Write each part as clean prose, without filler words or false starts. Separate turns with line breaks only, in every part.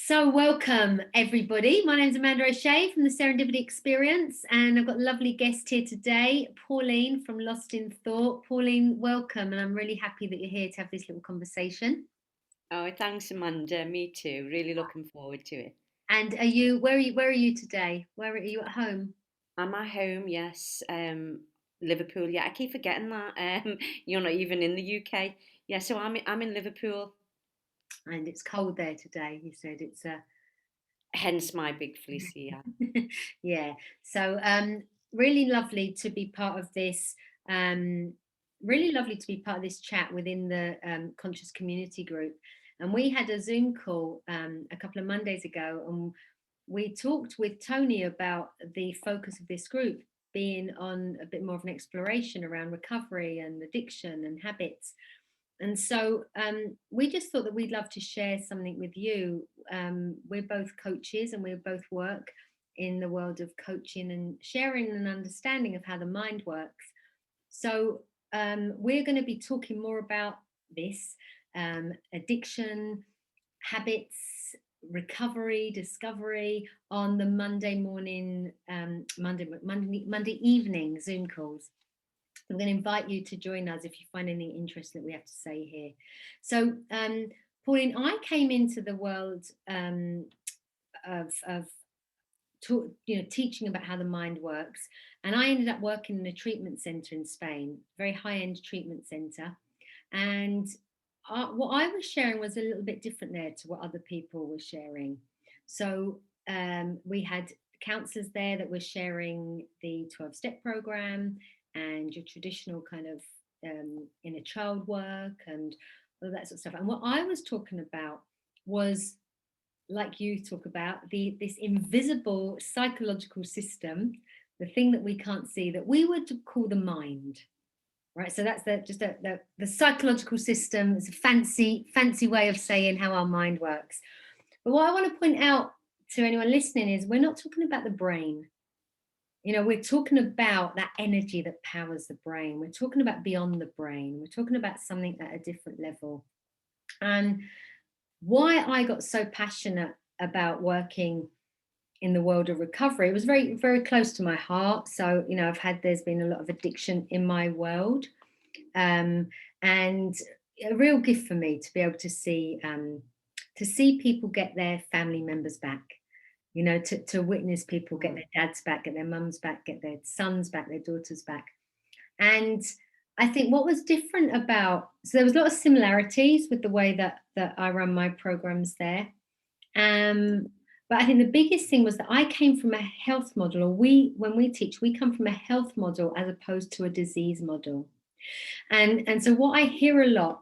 So welcome everybody. My name is Amanda O'Shea from the Serendipity Experience, and I've got a lovely guest here today, Pauline from Lost in Thought. Pauline, welcome, and I'm really happy that you're here to have this little conversation.
Oh, thanks, Amanda. Me too. Really looking forward to it.
And where are you today? Where are you at home?
I'm at home, yes. Liverpool. Yeah, I keep forgetting that. You're not even in the UK. Yeah, so I'm in Liverpool.
And it's cold there today. You said it's
Hence my big fleecy. Yeah.
yeah. So really lovely to be part of this. Um, really lovely to be part of this chat within the conscious community group. And we had a Zoom call a couple of Mondays ago, and we talked with Tony about the focus of this group being on a bit more of an exploration around recovery and addiction and habits. And so we just thought that we'd love to share something with you. We're both coaches and we both work in the world of coaching and sharing an understanding of how the mind works. So we're going to be talking more about this addiction, habits, recovery, discovery on the Monday morning, Monday evening Zoom calls. I'm going to invite you to join us if you find anything interesting that we have to say here. So, Pauline, I came into the world of teaching about how the mind works, and I ended up working in a treatment centre in Spain, very high-end treatment centre, and what I was sharing was a little bit different there to what other people were sharing. So we had counsellors there that were sharing the 12-step program and your traditional kind of inner child work and all that sort of stuff. And what I was talking about was, like you talk about, this invisible psychological system, the thing that we can't see, that we would call the mind. Right, so that's the psychological system. It's a fancy way of saying how our mind works. But what I want to point out to anyone listening is we're not talking about the brain. We're talking about that energy that powers the brain. We're talking about beyond the brain. We're talking about something at a different level. And why I got so passionate about working in the world of recovery, it was very, very close to my heart. So, there's been a lot of addiction in my world. And a real gift for me to be able to see people get their family members back, to witness people get their dads back, get their mums back, get their sons back, their daughters back. And I think what was different so there was a lot of similarities with the way that I run my programs there. But I think the biggest thing was that I came from a health model, or when we teach, we come from a health model as opposed to a disease model. And so what I hear a lot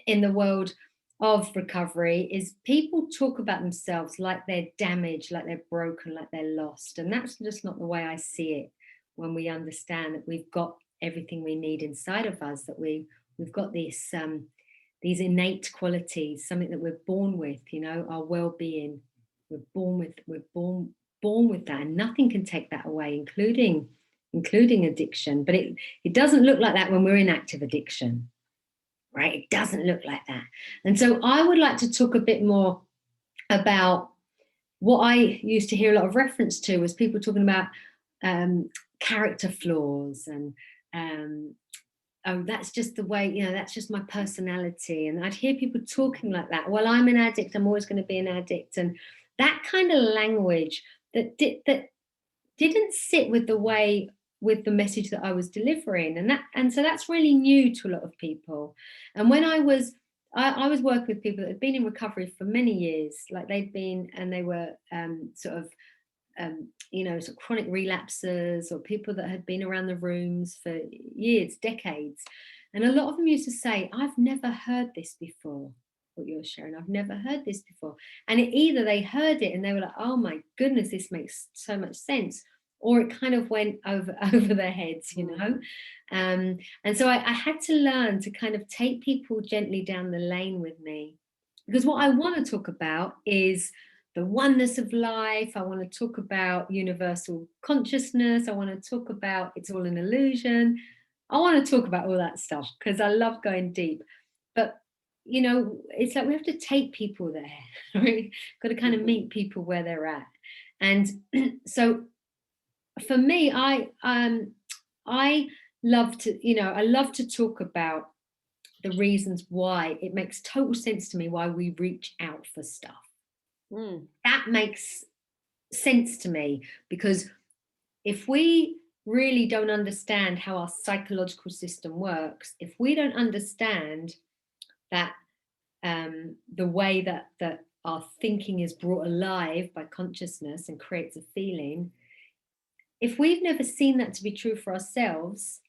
in the world of recovery is people talk about themselves like they're damaged, like they're broken, like they're lost. And that's just not the way I see it when we understand that we've got everything we need inside of us, that we've got these innate qualities, something that we're born with, our well-being. We're born with that, and nothing can take that away, including addiction. But it doesn't look like that when we're in active addiction, right? It doesn't look like that. And so I would like to talk a bit more about what I used to hear a lot of reference to was people talking about character flaws and oh, that's just the way, that's just my personality. And I'd hear people talking like that. Well, I'm an addict, I'm always going to be an addict. And that kind of language that didn't sit with the message that I was delivering. And so that's really new to a lot of people. And when I was working with people that had been in recovery for many years, like they were sort of chronic relapsers, or people that had been around the rooms for years, decades. And a lot of them used to say, I've never heard this before, what you're sharing. I've never heard this before. And either they heard it and they were like, oh my goodness, this makes so much sense, or it kind of went over their heads, and so I had to learn to kind of take people gently down the lane with me, because what I want to talk about is the oneness of life. I want to talk about universal consciousness. I want to talk about it's all an illusion. I want to talk about all that stuff because I love going deep. But it's like we have to take people there. Right? Got to kind of
Mhm.
meet people where they're at. And so for me, I love to, I love to talk about the reasons why it makes total sense to me why we reach out for stuff.
Mm.
That makes sense to me because if we really don't understand how our psychological system works, if we don't understand that the way that our thinking is brought alive by consciousness and creates a feeling, if we've never seen that to be true for ourselves,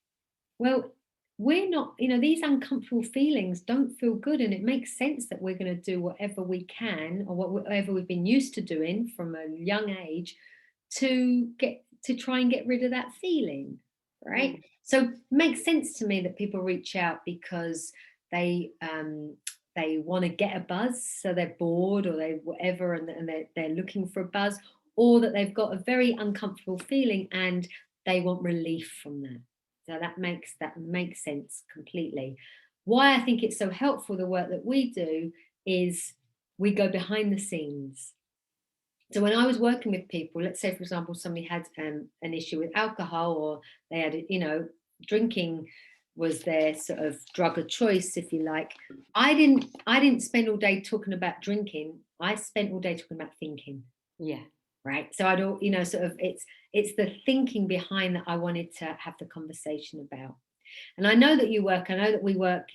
well, we're not, these uncomfortable feelings don't feel good. And it makes sense that we're going to do whatever we can or whatever we've been used to doing from a young age to try and get rid of that feeling. Right.
Mm.
So it makes sense to me that people reach out because they want to get a buzz. So they're bored or they whatever, and they're looking for a buzz, or that they've got a very uncomfortable feeling and they want relief from that. So that makes sense completely. Why I think it's so helpful, the work that we do, is we go behind the scenes. So when I was working with people, let's say, for example, somebody had an issue with alcohol, or they had, drinking was their sort of drug of choice, if you like. I didn't spend all day talking about drinking. I spent all day talking about thinking.
Yeah.
Right. So I don't, sort of, it's the thinking behind that I wanted to have the conversation about. And I know that we work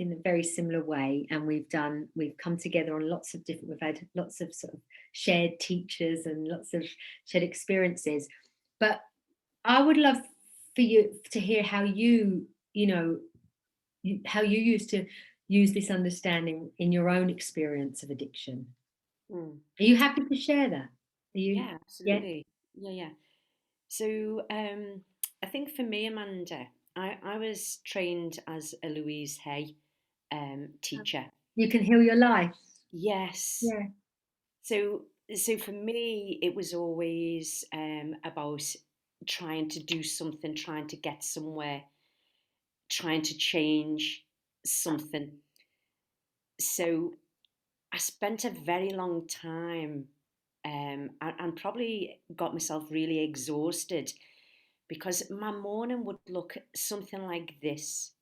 in a very similar way, and we've come together on we've had lots of sort of shared teachers and lots of shared experiences. But I would love for you to hear how how you used to use this understanding in your own experience of addiction.
Mm.
Are you happy to share that? Are you?
Yeah,
Yeah.
absolutely. Yeah, yeah. So I think for me, Amanda, I was trained as a Louise Hay teacher.
You can heal your life.
Yes.
Yeah.
So so for me, it was always about trying to do something, trying to get somewhere, trying to change something. So I spent a very long time and probably got myself really exhausted because my morning would look something like this.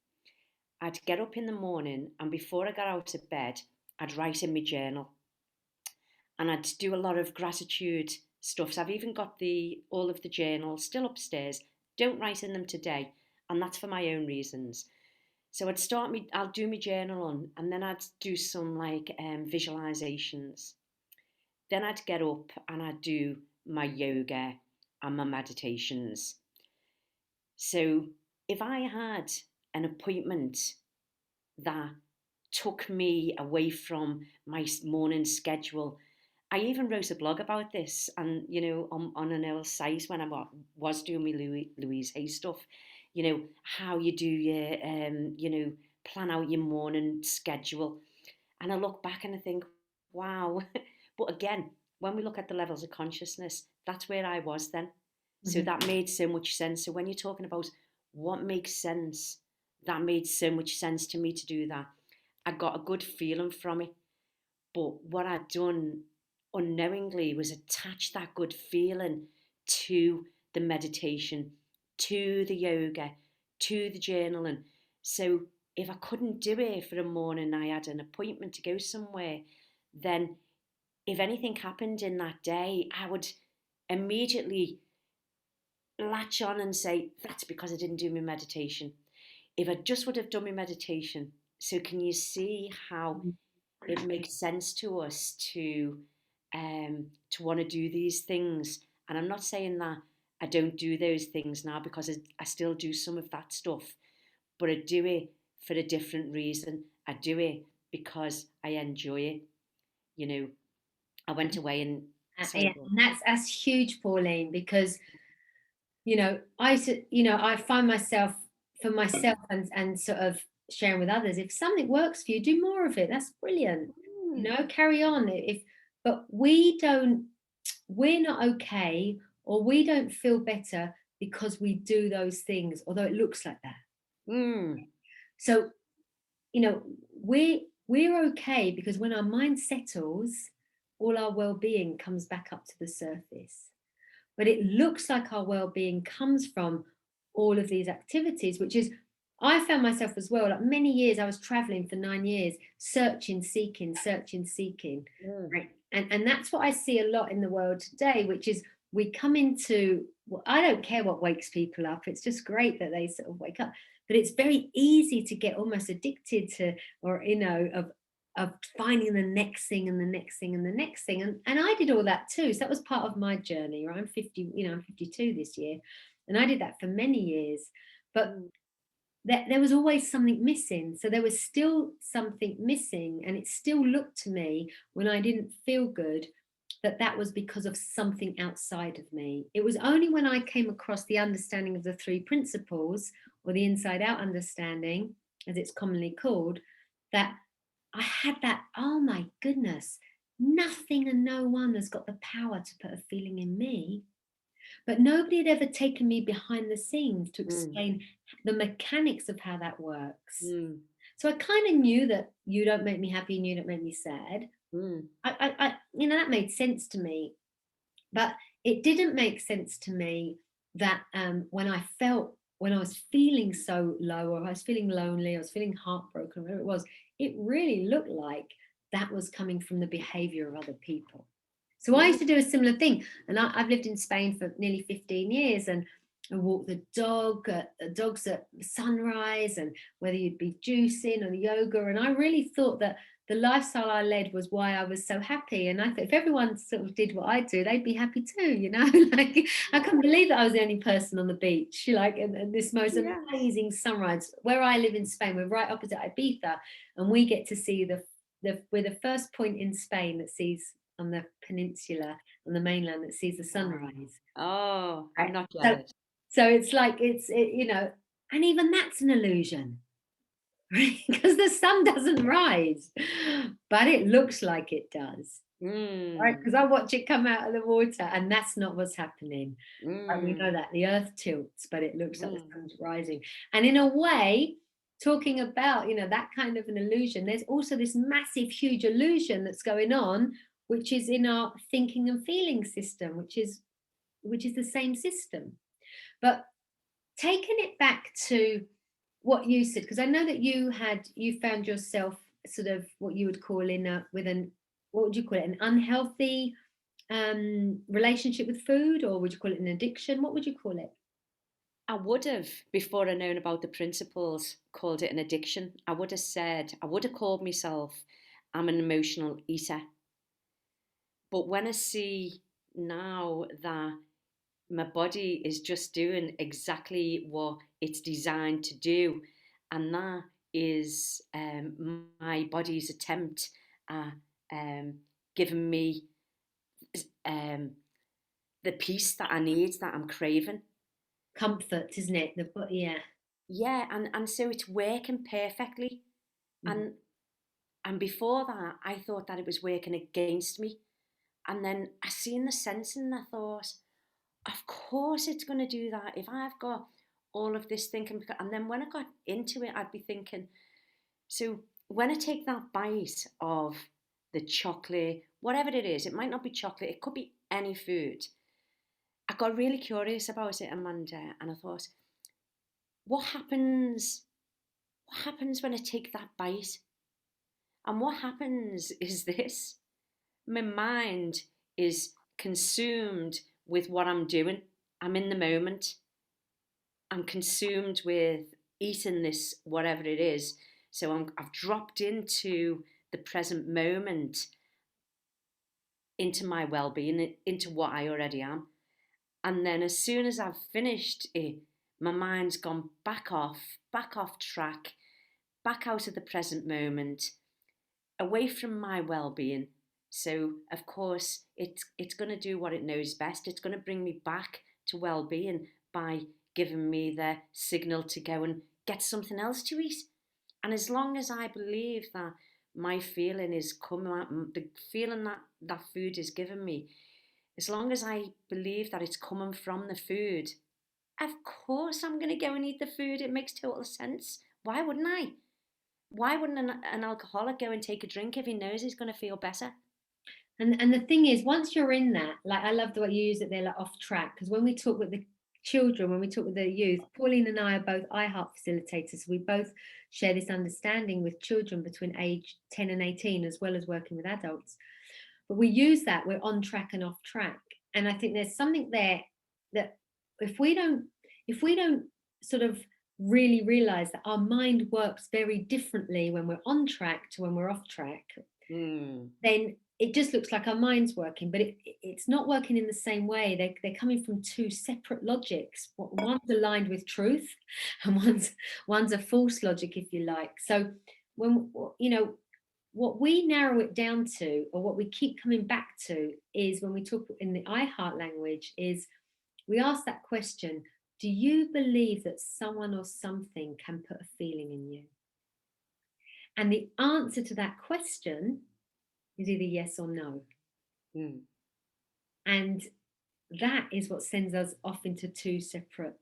I'd get up in the morning, and before I got out of bed, I'd write in my journal, and I'd do a lot of gratitude stuff. So I've even got the all of the journals still upstairs. Don't write in them today, and that's for my own reasons. So I'll do my journal on, and then I'd do some like visualizations. Then I'd get up and I'd do my yoga and my meditations. So if I had an appointment that took me away from my morning schedule, I even wrote a blog about this, and on an old site when I was doing my Louise Hay stuff, how you do your, plan out your morning schedule. And I look back and I think, wow. But again, when we look at the levels of consciousness, that's where I was then. So
Mhm.
that made so much sense. So when you're talking about what makes sense, that made so much sense to me to do that. I got a good feeling from it. But what I'd done unknowingly was attach that good feeling to the meditation, to the yoga, to the journaling. So if I couldn't do it for a morning, I had an appointment to go somewhere, then if anything happened in that day, I would immediately latch on and say, that's because I didn't do my meditation. If I just would have done my meditation. So can you see how it makes sense to us to want to do these things? And I'm not saying that I don't do those things now, because I still do some of that stuff, but I do it for a different reason. I do it because I enjoy it. You know, I went away and sorry,
Yeah,
go on.
and that's huge, Pauline, because I find myself, for myself, and sort of sharing with others. If something works for you, do more of it. That's brilliant.
Mm,
Carry on. But we're not okay, or we don't feel better because we do those things, although it looks like that.
mm,
So you know we we're okay because when our mind settles, all our well-being comes back up to the surface. But it looks like our well-being comes from all of these activities, which is, I found myself as well, like many years I was traveling for 9 years, searching, seeking,
Mm,
right? And that's what I see a lot in the world today, which is we come into, well, I don't care what wakes people up, it's just great that they sort of wake up, but it's very easy to get almost addicted to, or of finding the next thing and the next thing and the next thing. And I did all that too. So that was part of my journey, right? I'm 50, I'm 52 this year. And I did that for many years. But
mm,
there was always something missing. So there was still something missing. And it still looked to me when I didn't feel good that that was because of something outside of me. It was only when I came across the understanding of the three principles, or the inside out understanding, as it's commonly called, that I had that, oh my goodness, nothing and no one has got the power to put a feeling in me. But nobody had ever taken me behind the scenes to
mm,
explain the mechanics of how that works.
mm,
So I kind of knew that you don't make me happy and you don't make me sad.
mm,
That made sense to me. But it didn't make sense to me that when I was feeling so low, or I was feeling lonely, I was feeling heartbroken, whatever it was, it really looked like that was coming from the behavior of other people. So I
mm.
used to do a similar thing. And I've lived in Spain for nearly 15 years, and I walk the dogs at sunrise, and whether you'd be juicing or yoga. And I really thought that the lifestyle I led was why I was so happy. And I thought if everyone sort of did what I do, they'd be happy too. Like I couldn't believe that I was the only person on the beach, like, and this most
Yes.
amazing sunrise. Where I live in Spain, we're right opposite Ibiza, and we get to see we're the first point in Spain that sees, on the peninsula, on the mainland, that sees the
Wow.
sunrise.
Oh, I'm
Right.
not
So,
jealous.
so it's like and even that's an illusion, right? Because the sun doesn't rise, but it looks like it does, right?
Mm,
Because I watch it come out of the water, and that's not what's happening. Right? We know
mm,
that the earth tilts, but it looks like the
mm,
sun's rising. And in a way, talking about that kind of an illusion, there's also this massive, huge illusion that's going on, which is in our thinking and feeling system, which is the same system. But taking it back to what you said, because I know that you found yourself sort of what you would call in a with an what would you call it, an unhealthy relationship with food, or would you call it an addiction? What would you call it?
I would have, before I known about the principles, called it an addiction. I would have called myself, I'm an emotional eater. But when I see now that my body is just doing exactly what it's designed to do, and that is my body's attempt at giving me um, the peace that I need, that I'm craving.
Comfort, isn't it? Yeah.
Yeah, and so it's working perfectly.
Mhm.
And and before that, I thought that it was working against me. And then I seen the sense and I thought, of course it's going to do that. If I've got all of this thinking, and then when I got into it, I'd be thinking, so when I take that bite of the chocolate, whatever it is, it might not be chocolate, it could be any food. I got really curious about it, Amanda, and I thought, what happens? What happens when I take that bite? And what happens is this: my mind is consumed with what I'm doing. I'm in the moment. I'm consumed with eating this, whatever it is. So I've dropped into the present moment, into my well being, into what I already am. And then as soon as I've finished it, my mind's gone back off track, back out of the present moment, away from my well-being. So of course it's going to do what it knows best. It's going to bring me back to well-being by giving me the signal to go and get something else to eat. And as long as I believe that my feeling is coming out, the feeling that that food is giving me, as long as I believe that it's coming from the food, of course I'm going to go and eat the food. It makes total sense. Why wouldn't I? why wouldn't an alcoholic go and take a drink if he knows he's going to feel better?
And the thing is, once you're in that, like I love the way you use it, they're like off track. Because when we talk with the children, when we talk with the youth, Pauline and I are both iheart facilitators. We both share this understanding with children between age 10 and 18, as well as working with adults. But we use that, we're on track and off track. And I think there's something there that if we don't, if we don't sort of really realize that our mind works very differently when we're on track to when we're off track,
Mm.
then it just looks like our mind's working, but it's not working in the same way. They're coming from two separate logics. One's aligned with truth, and one's a false logic, if you like. So when what we narrow it down to, or what we keep coming back to, is when we talk in the iHeart language, is we ask that question: do you believe that someone or something can put a feeling in you? And the answer to that question is either yes or no.
Mm.
And that is what sends us off into two separate,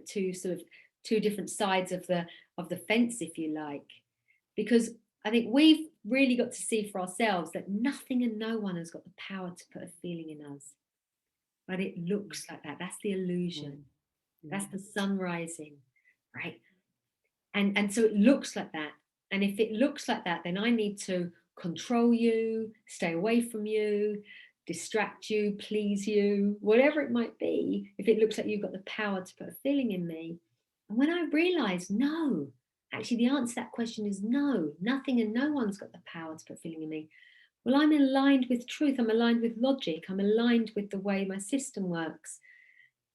two sort of two different sides of the fence, if you like. Because I think we've really got to see for ourselves that nothing and no one has got the power to put a feeling in us. But it looks like that. That's the illusion.
Mm.
That's
Mm.
the sun rising, right? And so it looks like that. And if it looks like that, then I need to control you, stay away from you, distract you, please you, whatever it might be, if it looks like you've got the power to put a feeling in me. And when I realized, no, actually the answer to that question is no, nothing and no one's got the power to put feeling in me. Well, I'm aligned with truth, I'm aligned with logic, I'm aligned with the way my system works.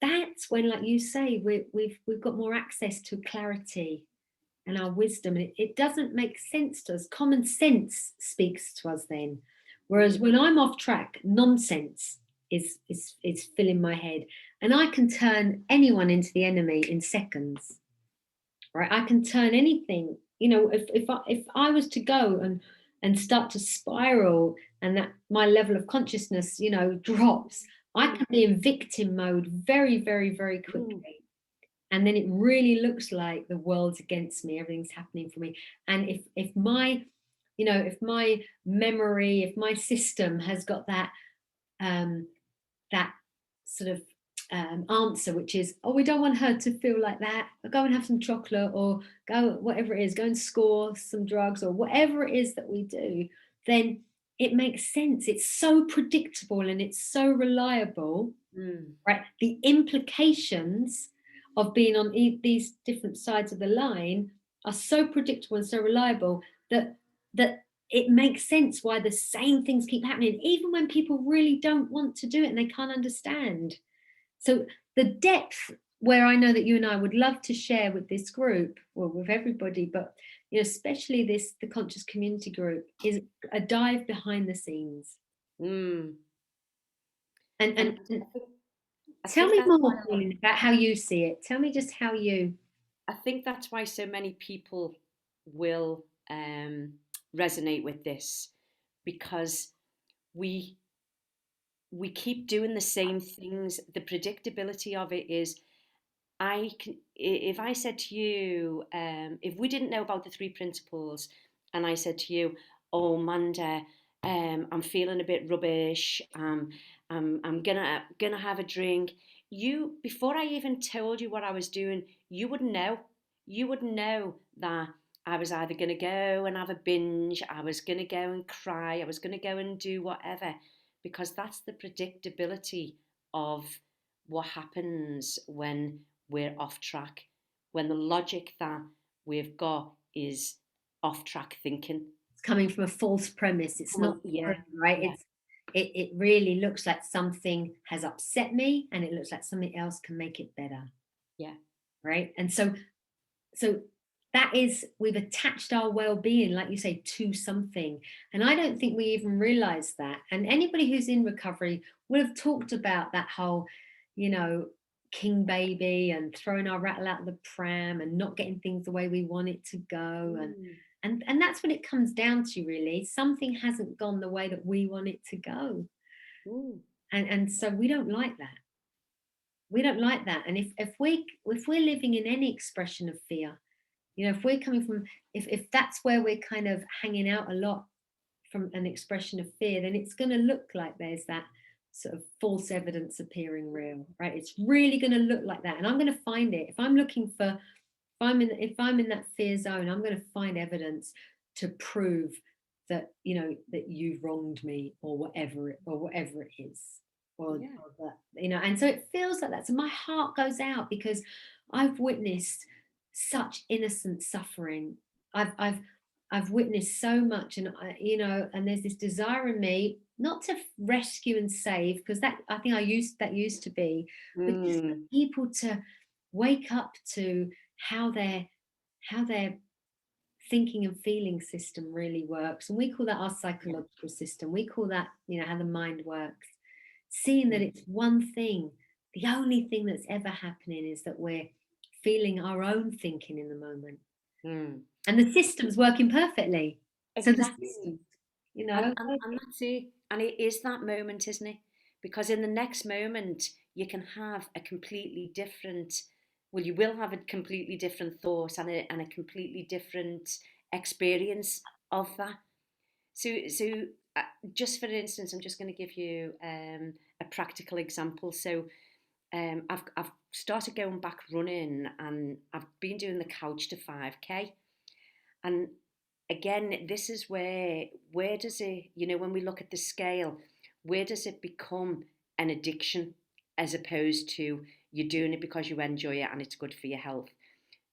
That's when, like you say, we've got more access to clarity and our wisdom. And it doesn't make sense to us. Common sense speaks to us then. Whereas
Mm.
when I'm off track, nonsense is filling my head. And I can turn anyone into the enemy in seconds. Right? I can turn anything. If I was to go and start to spiral and that my level of consciousness, drops, I
Mm.
can be in victim mode very, very, very
Mm.
quickly. And then it really looks like the world's against me, everything's happening for me. And if my memory, if my system has got that sort of answer, which is, oh, we don't want her to feel like that, go and have some chocolate, or go, whatever it is, go and score some drugs, or whatever it is that we do, then it makes sense. It's so predictable and it's so reliable,
Mm.
right? The implications of being on these different sides of the line are so predictable and so reliable that it makes sense why the same things keep happening, even when people really don't want to do it and they can't understand. So the depth, where I know that you and I would love to share with this group, well, with everybody, but especially the conscious community group, is a dive behind the scenes.
Mm.
And
And
and
I
tell
think
me
that's why
more, Pauline, about how you see it. Tell me just how you.
I think that's why so many people will resonate with this, because we we keep doing the same things. The predictability of it is, if I said to you, if we didn't know about the three principles, and I said to you, oh, Manda, I'm feeling a bit rubbish. I'm gonna have a drink. You, before I even told you what I was doing, you wouldn't know. You wouldn't know that I was either gonna go and have a binge, I was gonna go and cry, I was gonna go and do whatever, because that's the predictability of what happens when we're off track, when the logic that we've got is off track thinking.
It's coming from a false premise. It's not true,
Yeah,
right?
yeah,
It really looks like something has upset me, and it looks like something else can make it better,
yeah.
right? And so that is, we've attached our well-being, like you say, to something. And I don't think we even realize that. And anybody who's in recovery would have talked about that whole, you know, king baby and throwing our rattle out of the pram and not getting things the way we want it to go. And
Mm,
and that's what it comes down to, really. Something hasn't gone the way that we want it to go.
mm,
And so we don't like that. We don't like that. And if we're living in any expression of fear, If we're coming from, if that's where we're kind of hanging out a lot from an expression of fear, then it's going to look like there's that sort of false evidence appearing real, right? It's really going to look like that, and I'm going to find it. If I'm looking for, if I'm in that fear zone, I'm going to find evidence to prove that, that you've wronged me, or whatever it is,
Yeah.
or that, and so it feels like that. So my heart goes out because I've witnessed such innocent suffering. I've witnessed so much, and and there's this desire in me not to rescue and save, because that, I think, that used to be, but just for
Mm.
people to wake up to how their thinking and feeling system really works, and we call that our
Yeah.
psychological system. We call that, how the mind works. Seeing that
Mm.
it's one thing, the only thing that's ever happening is that we're feeling our own thinking in the moment,
Mm.
and the system's working perfectly. So the
Exactly.
system, okay.
And that's it. And it is that moment, isn't it? Because in the next moment, you can have a completely different, well, you will have a completely different thought and a completely different experience of that. So uh, just for instance, I'm just going to give you a practical example. So I've started going back running, and I've been doing the couch to 5K. And again, this is where does it, when we look at the scale, where does it become an addiction as opposed to you're doing it because you enjoy it and it's good for your health.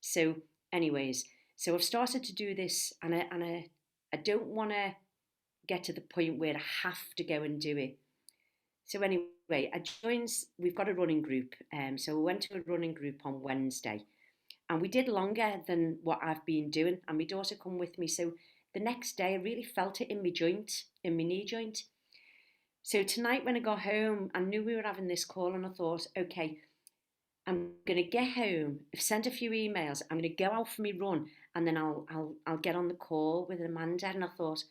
So, anyways, so I've started to do this, and I don't want to get to the point where I have to go and do it. So anyway, I joined. We've got a running group, so we went to a running group on Wednesday, and we did longer than what I've been doing. And my daughter come with me, so the next day I really felt it in my joint, in my knee joint. So tonight when I got home, I knew we were having this call, and I thought, okay, I'm gonna get home, I've sent a few emails, I'm gonna go out for my run, and then I'll get on the call with Amanda. And I thought,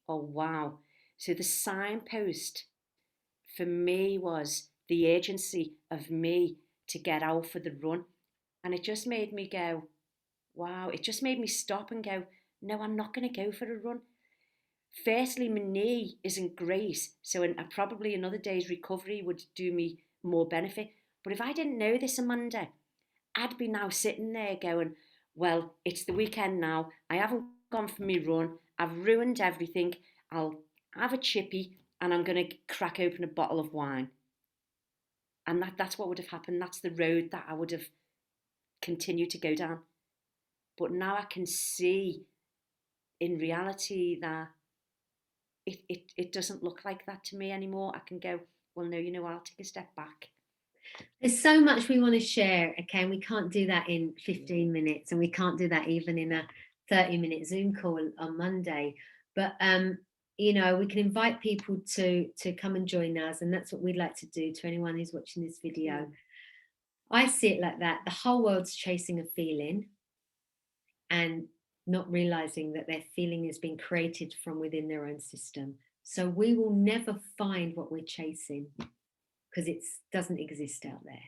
oh wow. So the signpost for me was the urgency of me to get out for the run. And it just made me go, wow. It just made me stop and go, no, I'm not going to go for a run. Firstly, my knee isn't great. So probably another day's recovery would do me more benefit. But if I didn't know this, Amanda, I'd be now sitting there going, well, it's the weekend now. I haven't gone for my run. I've ruined everything. I'll have a chippy and I'm going to crack open a bottle of wine. And that's what would have happened. That's the road that I would have continued to go down. But now I can see in reality that it doesn't look like that to me anymore. I can go, well, no, I'll take a step back.
There's so much we want to share, okay, and we can't do that in 15 minutes, and we can't do that even in a 30-minute Zoom call on Monday. But we can invite people to come and join us, and that's what we'd like to do to anyone who's watching this video.
Mm.
I see it like that. The whole world's chasing a feeling and not realizing that their feeling is being created from within their own system. So we will never find what we're chasing because it doesn't exist out there.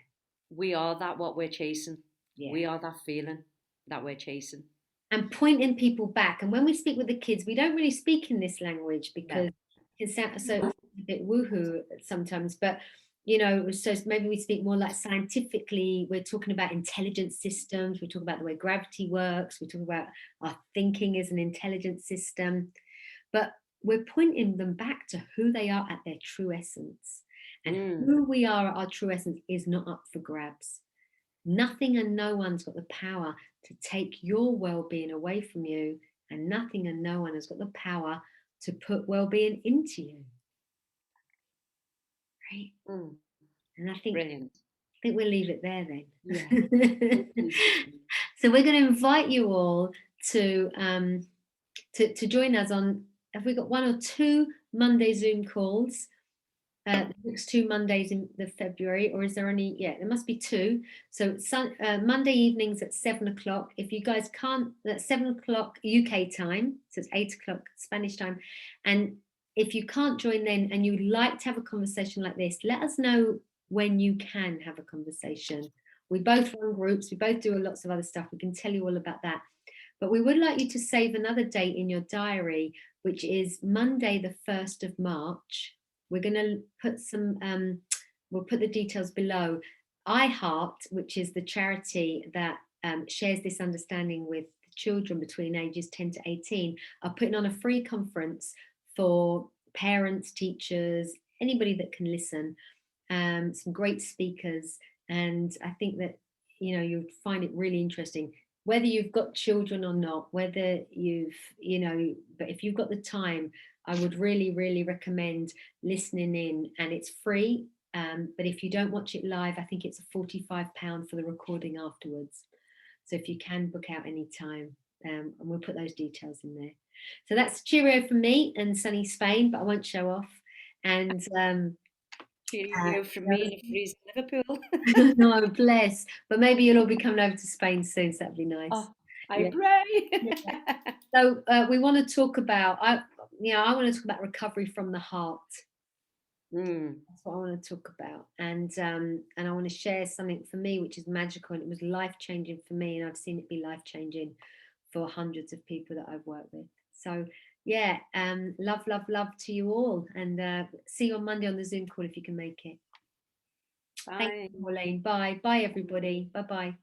We are that what we're chasing.
Yeah.
We are that feeling that we're chasing.
And pointing people back. And when we speak with the kids, we don't really speak in this language
No.
because it sounds so a bit woohoo sometimes. But so maybe we speak more like scientifically. We're talking about intelligent systems. We talk about the way gravity works. We talk about our thinking as an intelligent system. But we're pointing them back to who they are at their true essence. And
Mm.
who we are at our true essence is not up for grabs. Nothing and no one's got the power to take your well-being away from you, and nothing and no one has got the power to put well-being into you. Right?
Mm.
And
Brilliant.
I think we'll leave it there
Yeah.
then. So we're going to invite you all to to join us on. Have we got one or two Monday Zoom calls? The next 2 Mondays in the February, or is there only? Yeah, there must be two. So Monday evenings at 7 o'clock. If you guys can't, that's 7 o'clock UK time, so it's 8 o'clock Spanish time. And if you can't join then, and you'd like to have a conversation like this, let us know when you can have a conversation We both run groups. We both do lots of other stuff. We can tell you all about that. But we would like you to save another date in your diary, which is Monday, the 1st of March. We're going to put we'll put the details below. iHeart, which is the charity that shares this understanding with children between ages 10 to 18, are putting on a free conference for parents, teachers, anybody that can listen, some great speakers. And I think that, you'll find it really interesting, whether you've got children or not, whether but if you've got the time, I would really, really recommend listening in, and it's free. But if you don't watch it live, I think it's a £45 for the recording afterwards. So if you can book out any time, and we'll put those details in there. So that's cheerio from me and sunny Spain, but I won't show off. And
Cheerio from me in a freezing Liverpool.
no, bless. But maybe you'll all be coming over to Spain soon, so that'd be nice.
Oh, I
Yeah.
pray.
Yeah. So we want to talk about, I want to talk about recovery from the heart. That's what I want to talk about, and I want to share something for me which is magical, and it was life changing for me, and I've seen it be life changing for hundreds of people that I've worked with. So yeah, love, love, love to you all, and see you on Monday on the Zoom call if you can make it. Thank
Bye.
you, Pauline. Bye, bye, everybody. Bye, bye.